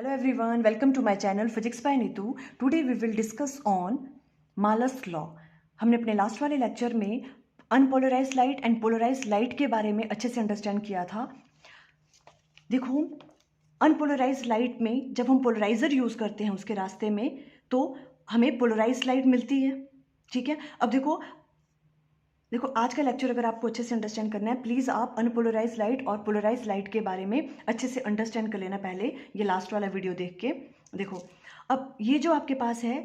Hello everyone, welcome to my channel Physics by Neetu. Today we will discuss on Malus law. हमने अपने last वाले lecture में unpolarised light and polarised light के बारे में अच्छे से अंडरस्टैंड किया था. देखो, अनपोलराइज्ड लाइट में जब हम पोलराइजर यूज़ करते हैं उसके रास्ते में तो हमें पोलराइज्ड लाइट मिलती है. ठीक है, अब देखो आज का लेक्चर अगर आपको अच्छे से अंडरस्टैंड करना है, प्लीज़ आप अनपोलराइज्ड लाइट और पोलराइज्ड लाइट के बारे में अच्छे से अंडरस्टैंड कर लेना पहले ये लास्ट वाला वीडियो देख के. देखो, अब ये जो आपके पास है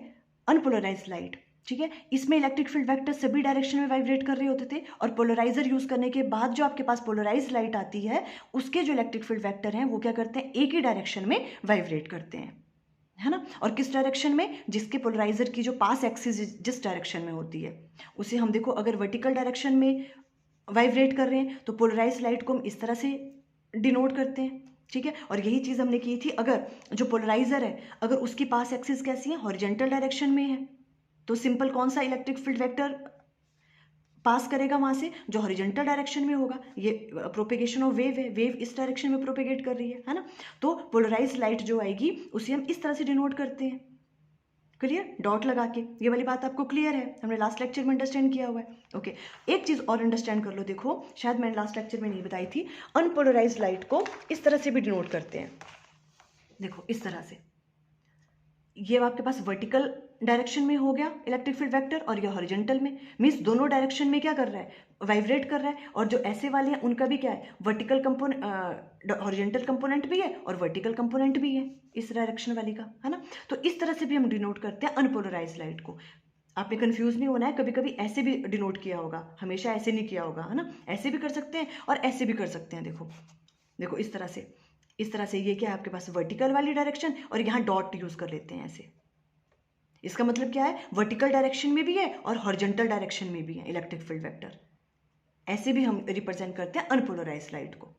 अनपोलराइज्ड लाइट, ठीक है, इसमें इलेक्ट्रिक फील्ड वेक्टर सभी डायरेक्शन में वाइब्रेट कर रहे होते थे और पोलराइजर यूज़ करने के बाद जो आपके पास पोलराइज्ड लाइट आती है उसके जो इलेक्ट्रिक फील्ड वेक्टर हैं वो क्या करते हैं, एक ही डायरेक्शन में वाइब्रेट करते हैं, है ना. और किस डायरेक्शन में, जिसके पोलराइजर की जो पास एक्सिस जिस डायरेक्शन में होती है उसे हम देखो अगर वर्टिकल डायरेक्शन में वाइब्रेट कर रहे हैं तो पोलराइज्ड लाइट को हम इस तरह से डिनोट करते हैं. ठीक है, और यही चीज़ हमने की थी, अगर जो पोलराइजर है अगर उसकी पास एक्सिस कैसी है, हॉरिजेंटल डायरेक्शन में है तो सिंपल कौन सा इलेक्ट्रिक फील्ड वेक्टर पास करेगा वहाँ से, जो हॉरिजेंटल डायरेक्शन में होगा. ये प्रोपेगेशन ऑफ वेव है, वेव इस डायरेक्शन में प्रोपेगेट कर रही है ना. तो पोलराइज्ड लाइट जो आएगी उसे हम इस तरह से डिनोट करते हैं. क्लियर, डॉट लगा के. ये वाली बात आपको क्लियर है, हमने लास्ट लेक्चर में अंडरस्टैंड किया हुआ है. ओके, एक चीज़ और अंडरस्टैंड कर लो. देखो, शायद मैंने लास्ट लेक्चर में नहीं बताई थी, अनपोलराइज्ड लाइट को इस तरह से भी डिनोट करते हैं. देखो इस तरह से, ये आपके पास वर्टिकल डायरेक्शन में हो गया इलेक्ट्रिक फील्ड वेक्टर और ये हॉरिजेंटल में, मीन्स दोनों डायरेक्शन में क्या कर रहा है, वाइब्रेट कर रहा है. और जो ऐसे वाले हैं उनका भी क्या है, वर्टिकल कंपोनेंट, हॉरिजेंटल कंपोनेंट भी है और वर्टिकल कंपोनेंट भी है इस डायरेक्शन वाली का, है ना. तो इस तरह से भी हम डिनोट करते हैं अनपोलराइज्ड लाइट को. आपने कंफ्यूज नहीं होना है, कभी कभी ऐसे भी डिनोट किया होगा, हमेशा ऐसे नहीं किया होगा, है ना. ऐसे भी कर सकते हैं और ऐसे भी कर सकते हैं. देखो इस तरह से, ये क्या है आपके पास वर्टिकल वाली डायरेक्शन और यहाँ डॉट यूज कर लेते हैं ऐसे. इसका मतलब क्या है, वर्टिकल डायरेक्शन में भी है और हॉरिजेंटल डायरेक्शन में भी है इलेक्ट्रिक फील्ड वेक्टर. ऐसे भी हम रिप्रेजेंट करते हैं अनपोलराइज्ड लाइट को.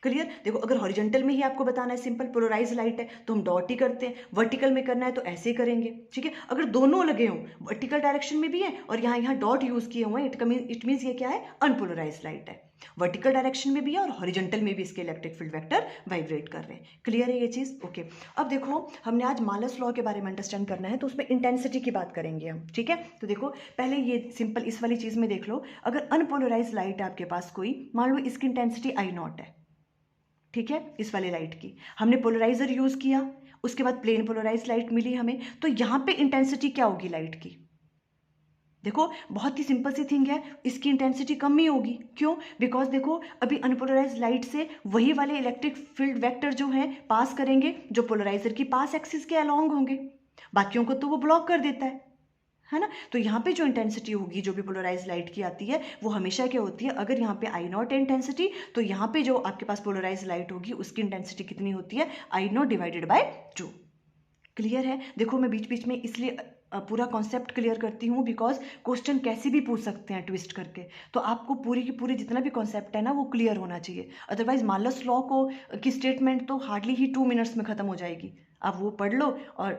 क्लियर. देखो, अगर हॉरिजेंटल में ही आपको बताना है सिंपल पोलराइज्ड लाइट है तो हम डॉट ही करते हैं, वर्टिकल में करना है तो ऐसे ही करेंगे. ठीक है, अगर दोनों लगे हों, वर्टिकल डायरेक्शन में भी है और यहाँ डॉट यूज किए हुए हैं, इट मीन्स ये क्या है, अनपोलराइज्ड लाइट है. वर्टिकल डायरेक्शन में भी है और हॉरिजेंटल में भी इसके इलेक्ट्रिक फील्ड वेक्टर वाइब्रेट कर रहे हैं. क्लियर है ये चीज़. ओके, अब देखो हमने आज मालस लॉ के बारे में अंडरस्टैंड करना है तो उसमें इंटेंसिटी की बात करेंगे हम. ठीक है, तो देखो पहले ये सिंपल इस वाली चीज़ में देख लो, अगर अनपोलराइज्ड लाइट है आपके पास कोई, मान लो इसकी इंटेंसिटी I0 है. ठीक है, इस वाली लाइट की हमने पोलराइजर यूज किया, उसके बाद प्लेन पोलराइज्ड लाइट मिली हमें, तो यहां पे इंटेंसिटी क्या होगी लाइट की. देखो बहुत ही सिंपल सी थिंग है, इसकी इंटेंसिटी कम ही होगी. क्यों, बिकॉज देखो अभी अनपोलराइज्ड लाइट से वही वाले इलेक्ट्रिक फील्ड वेक्टर जो हैं पास करेंगे जो पोलराइजर की पास एक्सिस के अलोंग होंगे, बाकियों को तो वो ब्लॉक कर देता है ना. तो यहाँ पे जो इंटेंसिटी होगी जो भी पोलराइज्ड लाइट की आती है वो हमेशा क्या होती है, अगर यहाँ पे I0 है इंटेंसिटी तो यहाँ पे जो आपके पास पोलराइज्ड लाइट होगी उसकी इंटेंसिटी कितनी होती है, I0 डिवाइडेड बाय 2. क्लियर है. देखो मैं बीच बीच में इसलिए पूरा कॉन्सेप्ट क्लियर करती हूँ बिकॉज क्वेश्चन कैसे भी पूछ सकते हैं ट्विस्ट करके, तो आपको पूरी की पूरी जितना भी कॉन्सेप्ट है ना वो क्लियर होना चाहिए. अदरवाइज मालस लॉ को की स्टेटमेंट तो हार्डली ही 2 मिनट्स में ख़त्म हो जाएगी. आप वो पढ़ लो और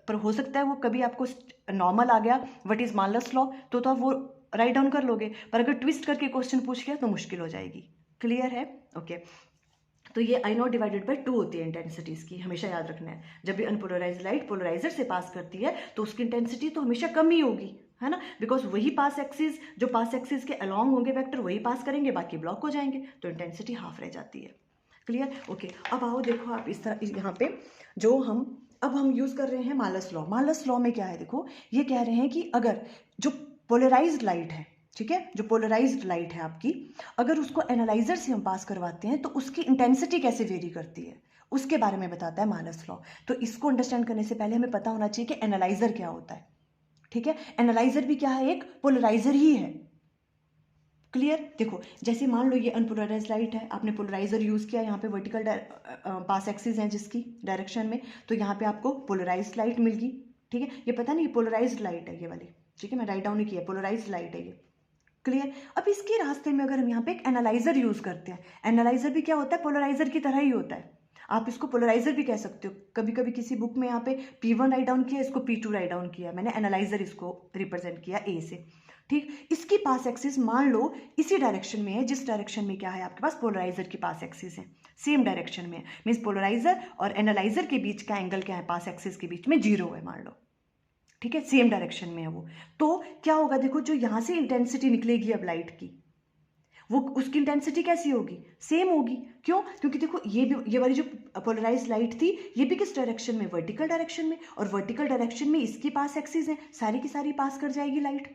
पर हो सकता है वो कभी आपको नॉर्मल आ गया व्हाट इज़ मालस लॉ तो आप वो राइट डाउन कर लोगे, पर अगर ट्विस्ट करके क्वेश्चन पूछ लिया तो मुश्किल हो जाएगी. क्लियर है. ओके, तो ये I0 डिवाइडेड बाय 2 होती है इंटेंसिटी इसकी, हमेशा याद रखना है. जब भी अनपोलराइज्ड लाइट पोलराइजर से पास करती है तो उसकी इंटेंसिटी तो हमेशा कम ही होगी, है ना, बिकॉज वही पास एक्सिस जो पास एक्सिस के अलॉन्ग होंगे वेक्टर वही पास करेंगे, बाकी ब्लॉक हो जाएंगे, तो इंटेंसिटी हाफ रह जाती है. क्लियर. ओके, अब आओ देखो आप इस तरह यहाँ पे जो हम यूज़ कर रहे हैं मालस लॉ. मालस लॉ में क्या है, देखो ये कह रहे हैं कि अगर जो पोलराइज्ड लाइट है, ठीक है, जो पोलराइज्ड लाइट है आपकी, अगर उसको एनालाइजर से हम पास करवाते हैं तो उसकी इंटेंसिटी कैसे वेरी करती है उसके बारे में बताता है मालस लॉ. तो इसको अंडरस्टैंड करने से पहले हमें पता होना चाहिए कि एनालाइजर क्या होता है. ठीक है, एनालाइजर भी क्या है, एक पोलराइजर ही है. क्लियर. देखो जैसे मान लो ये अनपोलराइज्ड लाइट है, आपने पोलराइजर यूज़ किया, यहाँ पे वर्टिकल पास एक्सिस है जिसकी डायरेक्शन में, तो यहाँ पे आपको पोलराइज्ड लाइट मिल गई. ठीक है, ये पता नहीं पोलराइज्ड लाइट है ये वाली. ठीक है, मैं राइट डाउन नहीं किया, पोलराइज्ड लाइट है ये. क्लियर. अब इसके रास्ते में अगर हम यहाँ पे एक एनालाइजर यूज़ करते हैं, एनालाइजर भी क्या होता है, पोलराइजर की तरह ही होता है. आप इसको पोलराइजर भी कह सकते हो. कभी कभी किसी बुक में यहाँ पे P1 राइट डाउन किया, इसको P2 राइट डाउन किया, मैंने एनालाइजर इसको रिप्रेजेंट किया A से. ठीक, इसकी पास एक्सिस मान लो इसी डायरेक्शन में है जिस डायरेक्शन में क्या है आपके पास पोलराइजर की पास एक्सिस है. सेम डायरेक्शन में, मीन्स पोलराइजर और एनालाइजर के बीच का एंगल क्या है, पास एक्सिस के बीच में 0 है मान लो, ठीक है, सेम डायरेक्शन में है वो। तो क्या होगा, देखो जो यहाँ से इंटेंसिटी निकलेगी अब लाइट की, वो उसकी इंटेंसिटी कैसी होगी, सेम होगी। क्यों, क्योंकि देखो ये वाली जो पोलराइज लाइट थी ये भी किस डायरेक्शन में, वर्टिकल डायरेक्शन में, और वर्टिकल डायरेक्शन में इसकी पास एक्सिस है, सारी की सारी पास कर जाएगी लाइट।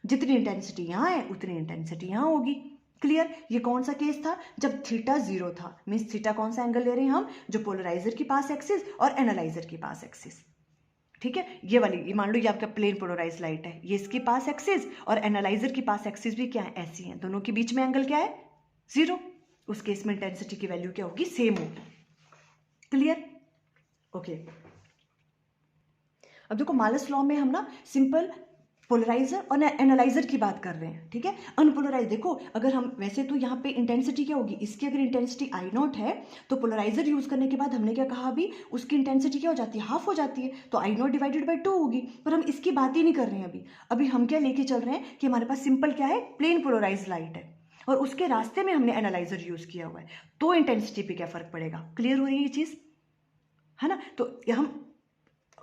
जितनी इंटेंसिटी यहाँ है उतनी इंटेंसिटी यहाँ होगी। क्लियर। ये कौन सा केस था, जब थीटा 0 था, मीन्स थीटा कौन सा एंगल ले रहे हैं हम, जो पोलराइजर की पास एक्सिस और एनालाइजर की पास एक्सिस, ठीक है। ये वाली, ये मान लो ये आपका प्लेन पोलराइज लाइट है, ये इसकी पास एक्सिस और एनालाइजर की पास एक्सिस भी क्या है, ऐसी है, दोनों के बीच में एंगल क्या है, 0। उस केस में इंटेंसिटी की वैल्यू क्या होगी, सेम होगी। Clear, okay. अब देखो मालस लॉ में हम ना सिंपल पोलराइजर और एनालाइजर की बात कर रहे हैं, ठीक है। अनपोलराइज देखो, अगर हम वैसे तो यहाँ पे इंटेंसिटी क्या होगी, इसकी अगर इंटेंसिटी आई नॉट है तो पोलराइजर यूज करने के बाद हमने क्या कहा अभी, उसकी इंटेंसिटी क्या हो जाती है, हाफ हो जाती है, तो आई नॉट डिवाइडेड बाई 2 होगी। पर हम इसकी बात ही नहीं कर रहे हैं अभी हम क्या लेके चल रहे हैं कि हमारे पास सिंपल क्या है, प्लेन पोलराइज लाइट है और उसके रास्ते में हमने एनालाइजर यूज किया हुआ है, तो इंटेंसिटी पे क्या फर्क पड़ेगा। क्लियर हो रही है ये चीज, है ना। तो हम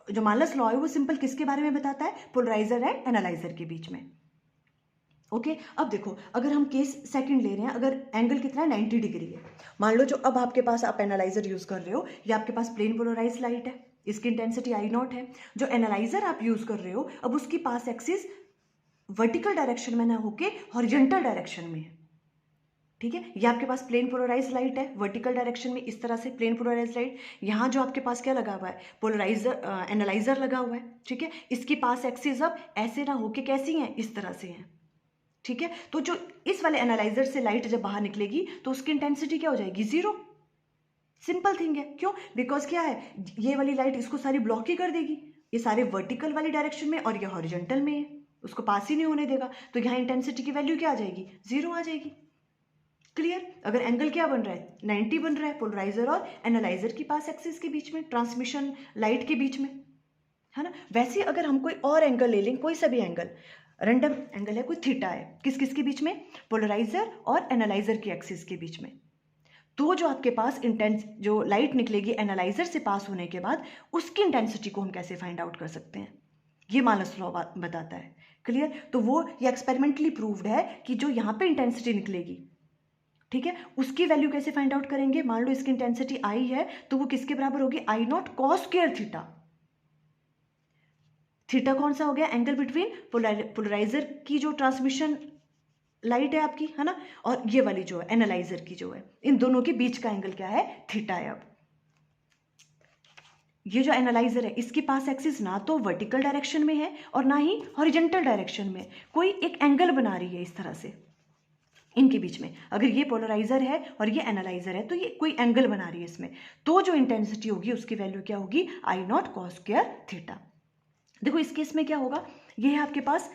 जो मालस लॉ है वो सिंपल किसके बारे में बताता है, पोलराइजर एंड एनालाइजर के बीच में। ओके, अब देखो अगर हम केस सेकंड ले रहे हैं, अगर एंगल कितना है, 90 डिग्री है, मान लो जो अब आपके पास आप एनालाइजर यूज कर रहे हो, ये आपके पास प्लेन पोलराइज लाइट है, इसकी इंटेंसिटी आई नॉट है। जो एनालाइजर आप यूज कर रहे हो, अब उसकी पास एक्सिस वर्टिकल डायरेक्शन में ना होके हॉरिजॉन्टल डायरेक्शन में है, ठीक है। ये आपके पास प्लेन पोलराइज लाइट है, वर्टिकल डायरेक्शन में, इस तरह से प्लेन पोलराइज लाइट। यहाँ जो आपके पास क्या लगा हुआ है, पोलराइजर एनालाइजर लगा हुआ है, ठीक है। इसकी पास एक्सिस अब ऐसे ना होके कैसी हैं, इस तरह से हैं, ठीक है। तो जो इस वाले एनालाइजर से लाइट जब बाहर निकलेगी तो उसकी इंटेंसिटी क्या हो जाएगी, 0। सिंपल थिंग है, क्यों, बिकॉज क्या है, ये वाली लाइट इसको सारी ब्लॉक ही कर देगी, ये सारे वर्टिकल वाली डायरेक्शन में और ये हॉरिजॉन्टल में है, उसको पास ही नहीं होने देगा, तो यहाँ इंटेंसिटी की वैल्यू क्या आ जाएगी, 0 आ जाएगी। क्लियर। अगर एंगल क्या बन रहा है, 90 बन रहा है पोलराइजर और एनालाइजर की पास एक्सिस के बीच में, ट्रांसमिशन लाइट के बीच में, है ना। वैसे अगर हम कोई और एंगल ले लें, कोई सा भी एंगल, रैंडम एंगल है, कोई थीटा है, किस किस के बीच में, पोलराइजर और एनालाइजर की एक्सिस के बीच में, तो जो आपके पास जो लाइट निकलेगी एनालाइजर से पास होने के बाद, उसकी इंटेंसिटी को हम कैसे फाइंड आउट कर सकते हैं, ये मालस लॉ बताता है। क्लियर। तो वो ये एक्सपेरिमेंटली प्रूव्ड है कि जो यहाँ पे इंटेंसिटी निकलेगी, ठीक है, उसकी वैल्यू कैसे फाइंड आउट करेंगे, मान लो इसकी इंटेंसिटी आई है तो वो किसके बराबर होगी, I naught cos square theta. Theta कौन सा हो गया, एंगल बिटवीन पोलराइजर की जो ट्रांसमिशन लाइट है आपकी, है ना, और ये वाली जो है एनालाइजर की जो है, इन दोनों के बीच का एंगल क्या है, थीटा है। अब ये जो एनालाइजर है इसके पास एक्सिस ना तो वर्टिकल डायरेक्शन में है और ना ही हॉरिजॉन्टल डायरेक्शन में, कोई एक एंगल बना रही है इस तरह से इनके बीच में। अगर ये पोलराइजर है और ये एनालाइजर है तो ये कोई एंगल बना रही है इसमें, तो जो इंटेंसिटी होगी उसकी वैल्यू क्या होगी, I naught cos square theta. देखो इस केस में क्या होगा, ये है आपके पास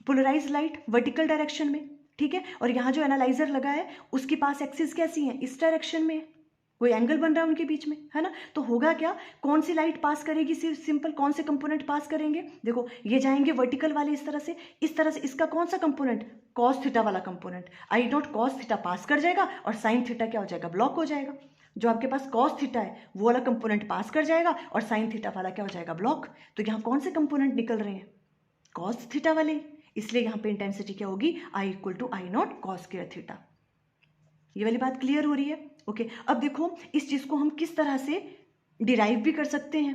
पोलराइज लाइट वर्टिकल डायरेक्शन में, ठीक है, और यहाँ जो एनालाइजर लगा है उसकी पास एक्सिस कैसी है, इस डायरेक्शन में, कोई एंगल बन रहा है उनके बीच में, है ना। तो होगा क्या, कौन सी लाइट पास करेगी, सिर्फ सिंपल कौन से कंपोनेंट पास करेंगे, देखो ये जाएंगे वर्टिकल वाले इस तरह से, इसका कौन सा कंपोनेंट, कॉस थीटा वाला component, I naught cos theta pass कर जाएगा और साइन थीटा क्या हो जाएगा, ब्लॉक हो जाएगा। जो आपके पास कॉस थीटा है वो वाला कंपोनेंट पास कर जाएगा और साइन थीटा वाला क्या हो जाएगा, ब्लॉक। तो यहाँ कौन से कंपोनेंट निकल रहे हैं, कॉस थीटा वाले, इसलिए यहाँ पे इंटेंसिटी क्या होगी, I equal to I naught cos square theta. ये वाली बात क्लियर हो रही है। ओके, अब देखो इस चीज को हम किस तरह से डिराइव भी कर सकते हैं,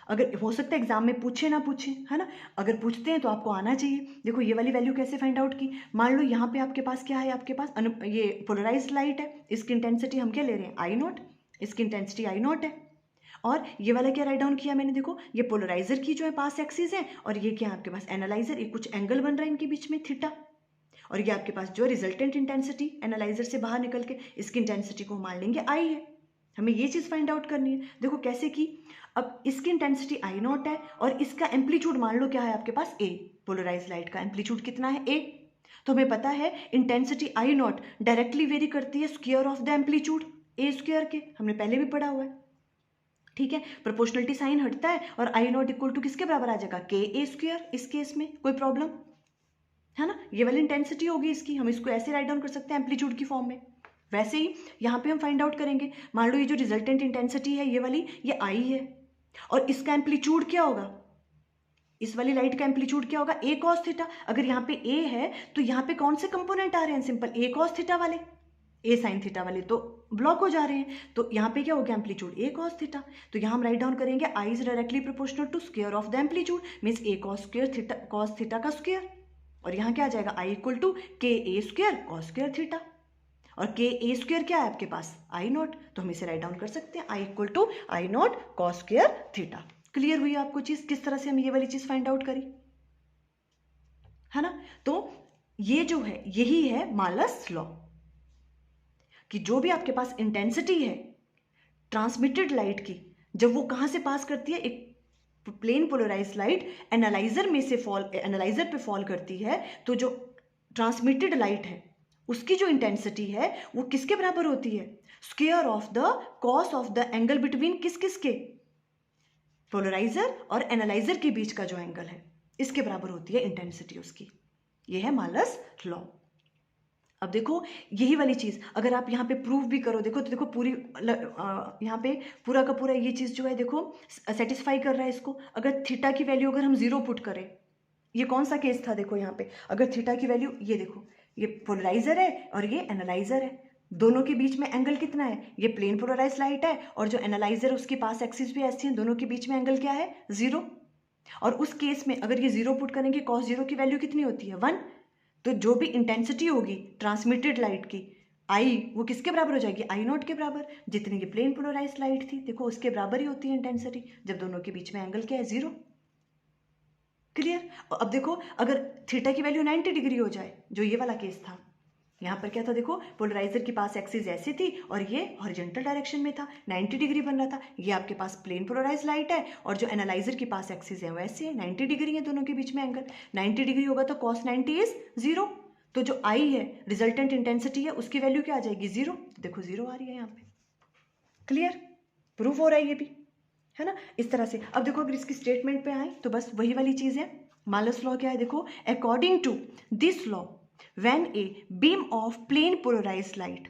अगर हो सकता है एग्जाम में पूछे ना पूछे, है ना, अगर पूछते हैं तो आपको आना चाहिए। देखो ये वाली वैल्यू कैसे फाइंड आउट की, मान लो यहाँ पे आपके पास क्या है, आपके पास ये पोलराइज्ड लाइट है, इसकी इंटेंसिटी हम क्या ले रहे हैं, आई नॉट, इसकी इंटेंसिटी आई नॉट है, और ये वाला क्या राइट डाउन किया मैंने, देखो ये पोलराइजर की जो है पास एक्सिस है और ये क्या है आपके पास एनालाइजर, ये कुछ एंगल बन रहा है इनके बीच में थीटा, और ये आपके पास जो रिजल्टेंट इंटेंसिटी एनालाइजर से बाहर निकल के इसकी इंटेंसिटी को मान लेंगे आई है। हमें ये चीज फाइंड आउट करनी है। देखो कैसे की, अब इसकी इंटेंसिटी आई नॉट है और इसका एम्पलीट्यूड मान लो क्या है आपके पास ए, पोलराइज लाइट का एम्पलीट्यूड कितना है ए, तो हमें पता है intensity I not directly very करती है square of the amplitude A square के, हमने पहले भी पढ़ा हुआ है, ठीक है। प्रोपोर्शनलिटी साइन हटता है और आई नॉट इक्वल टू किसके बराबर आ जाएगा, के ए स्क्वायर। इस केस में कोई प्रॉब्लम है ना, ये वाली इंटेंसिटी होगी इसकी, हम इसको ऐसे राइट डाउन कर सकते हैं एम्पलीट्यूड की फॉर्म में, वैसे ही यहाँ पे हम फाइंड आउट करेंगे, मान लो ये जो रिजल्टेंट इंटेंसिटी है ये वाली, ये आई है, और इसका एम्पलीट्यूड क्या होगा, इस वाली लाइट का एम्पलीट्यूड क्या होगा, ए कॉस थीटा। अगर यहाँ पे ए है तो यहाँ पे कौन से कंपोनेंट आ रहे हैं, सिंपल ए कॉस थीटा वाले, ए साइन थीटा वाले तो ब्लॉक हो जा रहे हैं, तो यहाँ पे क्या हो गया एम्पलीट्यूड ए कॉस थीटा। तो यहाँ हम राइट डाउन करेंगे I is directly proportional to square of the amplitude, means A cos square theta cos theta का स्क्वायर, और यहाँ क्या आ जाएगा I equal to K A square cos square theta, और के ए स्क्वायर क्या है आपके पास आई नॉट, तो हम इसे राइट डाउन कर सकते हैं I equal to I naught cos square theta. Clear हुई आपको चीज, किस तरह से हम ये वाली चीज फाइंड आउट करी, है ना। तो ये जो है यही है मालस लॉ, कि जो भी आपके पास इंटेंसिटी है ट्रांसमिटेड लाइट की, जब वो कहां से पास करती है, एक प्लेन पोलराइज्ड लाइट एनालाइजर में से एनालाइजर पे फॉल करती है, तो जो ट्रांसमिटेड लाइट है उसकी जो इंटेंसिटी है वो किसके बराबर होती है, square of the cos of the angle between किसके पोलराइजर और एनालाइजर के बीच का जो एंगल है इसके बराबर होती है इंटेंसिटी उसकी। ये है मालस लॉ। अब देखो यही वाली चीज अगर आप यहाँ पे प्रूव भी करो, देखो तो देखो पूरी यहाँ पे पूरा का पूरा ये चीज जो है देखो सेटिस्फाई कर रहा है इसको। अगर थीटा की वैल्यू अगर हम 0 पुट करें, ये कौन सा केस था, देखो यहाँ पे अगर थीटा की वैल्यू, ये देखो ये पोलराइजर है और ये एनालाइजर है, दोनों के बीच में एंगल कितना है, ये प्लेन पोलराइज लाइट है और जो एनालाइजर उसके पास एक्सिस भी ऐसी है, दोनों के बीच में एंगल क्या है 0। और उस केस में अगर ये 0 पुट करेंगे कॉस 0 की वैल्यू कितनी होती है 1, तो जो भी इंटेंसिटी होगी ट्रांसमिटेड लाइट की आई, वो किसके बराबर हो जाएगी आई नॉट के बराबर, जितनी ये प्लेन पोलराइज लाइट थी देखो उसके बराबर ही होती है इंटेंसिटी, जब दोनों के बीच में एंगल क्या है 0। क्लियर। अब देखो अगर थीटा की वैल्यू 90 डिग्री हो जाए, जो ये वाला केस था, यहाँ पर क्या था देखो पोलराइजर के पास एक्सिस ऐसी थी और ये हॉरिजॉन्टल डायरेक्शन में था, 90 डिग्री बन रहा था, ये आपके पास प्लेन पोलराइज लाइट है और जो एनालाइजर के पास एक्सिस है वैसे है 90 डिग्री है दोनों के बीच में एंगल, 90 डिग्री होगा तो cos 90 इज 0, तो जो आई है रिजल्टेंट इंटेंसिटी है उसकी वैल्यू क्या आ जाएगी 0, देखो 0 आ रही है यहाँ पे। क्लियर, प्रूफ हो रहा है ये भी, है ना। इस तरह से अब देखो अगर इसकी स्टेटमेंट पे आए तो बस वही वाली चीज है, मालस लॉ क्या है देखो, according to this law when a beam of plane polarized light,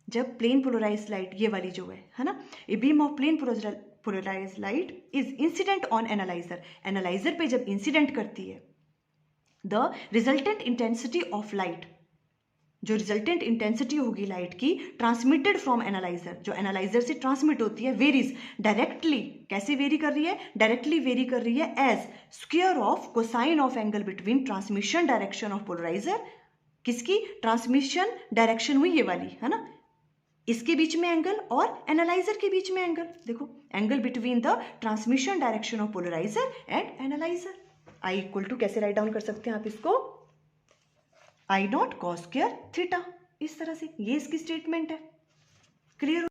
जब प्लेन पोलराइज लाइट ये वाली जो है ना, a beam of plane polarise light is incident on analyser, analyser पे जब इंसिडेंट करती है, the resultant intensity of light, जो रिजल्टेंट इंटेंसिटी होगी लाइट की ट्रांसमिटेड फ्रॉम एनालाइजर, जो एनालाइजर से ट्रांसमिट होती है, वेरीज डायरेक्टली, कैसे वेरी कर रही है, डायरेक्टली वेरी कर रही है as square of cosine of angle between transmission direction of polariser, किसकी ट्रांसमिशन डायरेक्शन हुई ये वाली है ना, इसके बीच में एंगल और एनालाइजर के बीच में एंगल, देखो angle between the transmission direction of polariser and analyser. I equal to कैसे राइट डाउन कर सकते हैं आप इसको, I naught cos square theta, इस तरह से, ये इसकी स्टेटमेंट है। क्लियर।